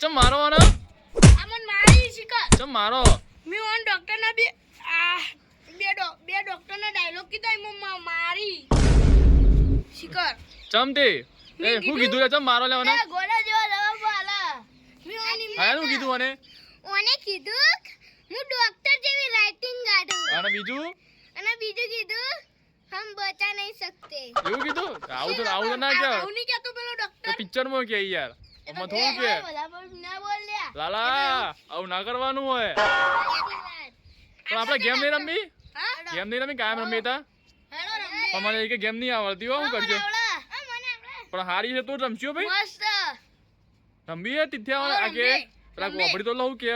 ચમ મારો આને અમન મારી શિકાર ચમ મારો મી ઓન ડોક્ટર ના બે ડોક્ટર ના ડાયલોગ કીધા એમાં મારી શિકાર ચમ તે એ હું કીધું લે ચમ મારો લેવાનો ગોળા જેવા જવાબ આલા મી ઓન હા હું કીધું અને ઓને કીધું હું ડોક્ટર જેવી રાઇટિંગ કાઢું અને બીજું કીધું હમ બચા નહીં सकते એવું કીધું આવું તો ના કે આવું નહીં કહેતો પેલો તો ડોક્ટર પિક્ચર માં કે યાર આમાં થોડું કે ના બોલ લ્યા લાલા આવું ના કરવાનું હોય પણ આપણે ગેમ નહીં રમવી કાયમ રમી તા પણ મને એક ગેમ નહીં આવડતી હો હું કરજો પણ હારી છે તો રમશું ભાઈ મસ્ત રમવી હે તિથ્યા આગે પેલા કોપડી તો લઉં કે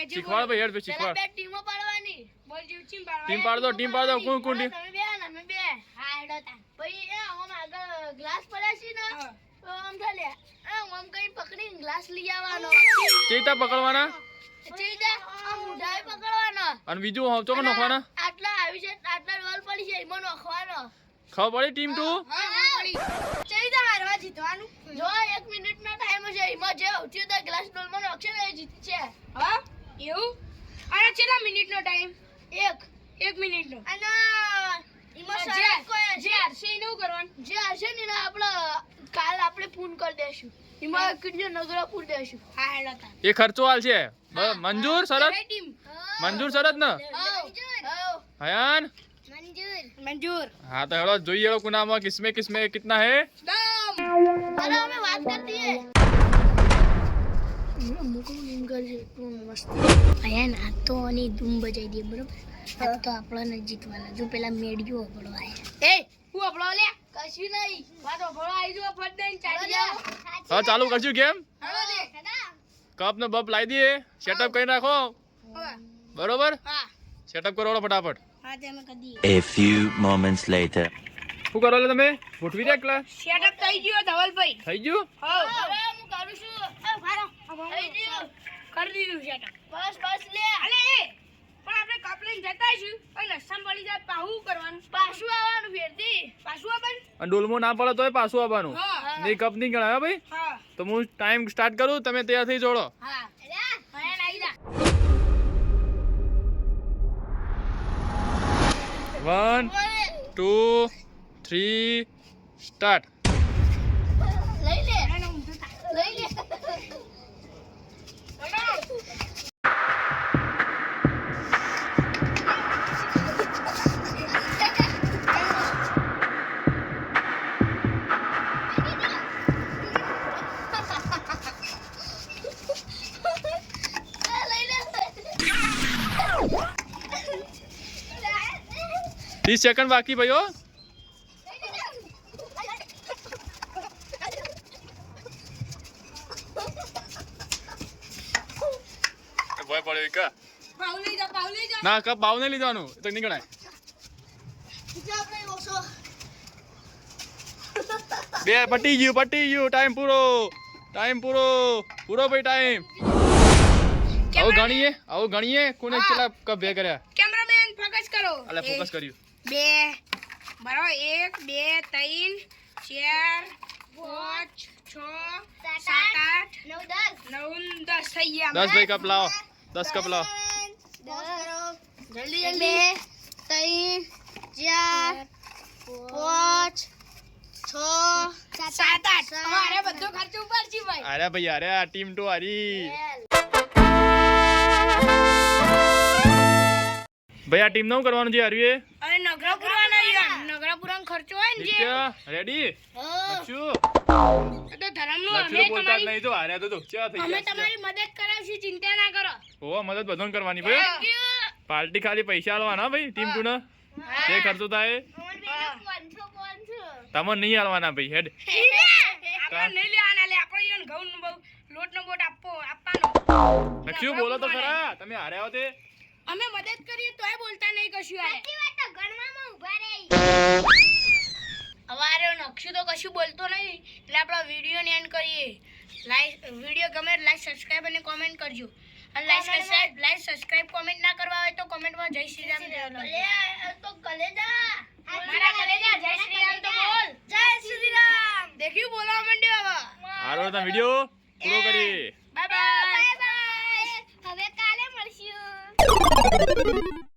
શીખવાડ ભાઈ હેડ શીખવાડ બે ટીમો પાડવાની બોલ જીવચીમ ટીમ પાડ દો કોણ ટીમ તમે બે હા હેડો તા ભાઈ એ ઓમ આગળ ગ્લાસ પડ્યા છે ને તો આમ ચાલે ઓમ કઈ પકડીને ગ્લાસ લઈ આવવાનો ચેતા પકડવાના ચીજા આમ ઉડાઈ પકડવાનો અને બીજું તો નોખવાના આટલા આવી છે આટલા રોલ પડી છે એમાં નોખવાનો ખબર પડી ટીમ 2 ચીજા હારવા જીતવાનું જો 1 મિનિટ નો ટાઈમ છે એમાં જે ઉઠ્યું તો ગ્લાસ ડોલ માં નોખશે ને એ જીતી છે હા એવું અને કેટલા મિનિટ નો ટાઈમ 1 મિનિટ નો અને એમાં શરત કોઈ જે હરશે એનું કરવાનું જે હરશે ને આપણે કાલ આપણે પૂન કરી દેશું એમાં કેટલો નગરો પૂર દેશું હા હેડો તા એ ખર્ચો હાલ છે મંજૂર શરત મંજૂર શરત ને હયાન મંજૂર हाँ तो हेलो જોઈએ હેલો કુનામાં કિસમે कितना है दम अरे हमें बात करती है मुको निंगल છે મસ્ત આયા ના તો ની ધૂમ બજાઈ દે બરોબર આ તો આપણને જીતવાના જો પેલા મેડિયો પડો આયા એ હું આપણો લે કશું નહીં વાતો ભળો આવી જો ફટ દઈને ચાલી જાવ હા ચાલુ કરશું ગેમ હાલો દે કપ ને બપ લાવી દઈએ સેટઅપ કરી નાખો બરોબર હા સેટઅપ કરો ફટાફટ હા તેમે કદી A few moments later. શું કરો લે તમે ગોઠવી દે એકલા સેટઅપ થઈ ગયો ધવલભાઈ થઈ ગયું હા હવે હું કરું છું એ ભારો થઈ ગયું કરી દીધું સેટઅપ બસ લે અલે પણ આપણે કપ લઈને જતા છું અને નસમ પડી જાય પાહું કરવાનું પાછું આવવાનું ફેરથી પાછું આવવાનું અને ડોલમો ના પડે તોય પાછું આવવાનું નહીં કપ નહીં ગણાય ભાઈ હા તો હું ટાઈમ સ્ટાર્ટ કરું તમે તૈયાર થઈ જોડો હા ભયા નાઈ જા 1 2 3 સ્ટાર્ટ લઈ લે લઈ લે तीस सेकंड बाकी भाइयों ભય પડ્યો કા પાઉલી જા ના કપ બાવ નહીં લીધવાનું તો નહીં ગણાય બે પટી ગયું ટાઈમ પૂરો ભાઈ ટાઈમ આવું ગણીએ કોને કેટલા કપ ભે કર્યા કેમેરામેન ફોકસ કરો અલે ફોકસ કર્યું 2 બરાબર 1 2 3 4 5 6 7 8 9 10 થઈ ગયા 10 ભાઈ કપ લાવો 10 કપ લાવો જલ્દી 2 3 4 5 6 7 8 અમારે બધો ખર્ચો ઉપર છે ભાઈ અરે ભાઈ અરે આ ટીમ 2 હારી ભાઈ આ ટીમ નું કરવાનું છે હારવી અરે નગરાપુરાનો ખર્ચો હોય ને જે રેડી લક્ષુ તો ધરમનો લક્ષુ બોલતા નહીં તો હાર્યા તો ચા થઈ અમે ગયા તમારી મદદ કરાવશું ચિંતા ના કરો ઓ મદદ બધોન કરવાની ભાઈ પાર્ટી ખાલી પૈસા આલવાના ભાઈ ટીમ 2 ના જે ખર્ચો થાય તમને નહીં આલવાના ભાઈ હેડ આપણે નહીં લેવાના લે આપણે ઈન ઘઉં નો લોટ નો બોટ આપવાનો લક્ષુ બોલો તો ખરા તમે હાર્યા હો તે અમે મદદ કરીએ તોય બોલતા નહીં કશું આરે સાચી વાત તો ગણવામાં ઊભા રહી અમારે નક્ષુ તો કશું બોલતો નહીં એટલે આપણો વિડિયો ને એન્ડ કરીએ વિડિયો ગમે લાઈક સબસ્ક્રાઇબ અને કોમેન્ટ કરજો અને લાઈક સબસ્ક્રાઇબ કોમેન્ટ ના કરવા હોય તો કોમેન્ટમાં જય શ્રી રામ તો કલેજા મારા કલેજા જય શ્રી રામ તો બોલ જય શ્રી રામ દેખ્યું બોલવા માંડ્યો હવે હારો તો વિડિયો પૂરો કરીએ બાય બાય. હવે કાલે મળશું.